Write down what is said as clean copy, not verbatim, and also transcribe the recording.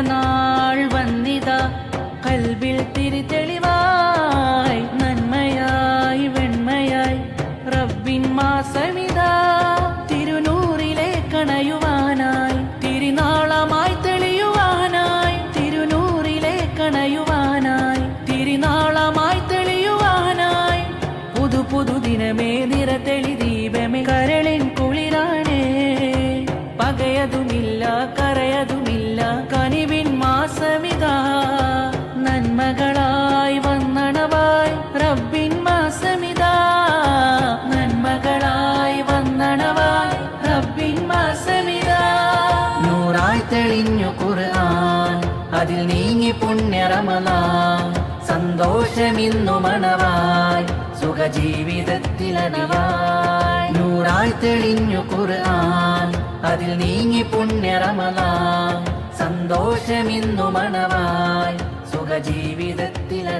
നാൾ വന്നിതാ കൽബിൽ തിരിതെളിവായി നന്മയായി വെണ്മയായി റബ്ബിൻ മാസമിതാ തിരുനൂറിലെ കണയുവാനായി തിരുനാളമായി തെളിയുവാനായി തിരുനൂറിലെ കണയുവാനായി തിരുനാളമായി തെളിയുവാനായി പുതു പുതു ദിനമേ നിറതെളി ദീപമേ കരളിൻ കുളിരാണേ പകയതുമില്ല കരയതുമില്ല കനിവിൻ മാസമിതാ നന്മകളായി വന്നണവായി റബ്ബിൻ മാസമിതാ നന്മകളായി വന്നണവായി റബ്ബിൻ മാസമിതാ നൂറായി തെളിഞ്ഞു ഖുർആൻ അതിൽ നീങ്ങി പുണ്യ റമളാൻ സന്തോഷമിന്നു മണവായി സുഖജീവിതത്തിലതിയായി നൂറായി തെളിഞ്ഞു ഖുർആൻ അതിൽ നീങ്ങി പുണ്യ റമളാൻ സന്തോഷമിന്നു മണവായി സുഖജീവിതത്തില